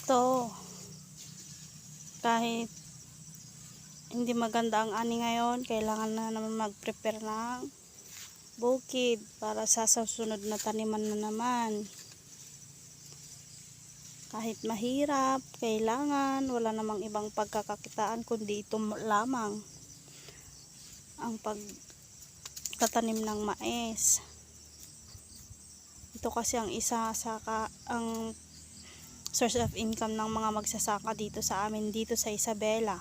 Ito, kahit hindi maganda ang ani ngayon, kailangan na naman mag-prepare ng bukid para sa susunod na taniman na naman. Kahit mahirap, kailangan, wala namang ibang pagkakakitaan kundi ito lamang ang pagtatanim ng mais. Ito kasi ang isa sa ang source of income ng mga magsasaka dito sa amin, dito sa Isabela.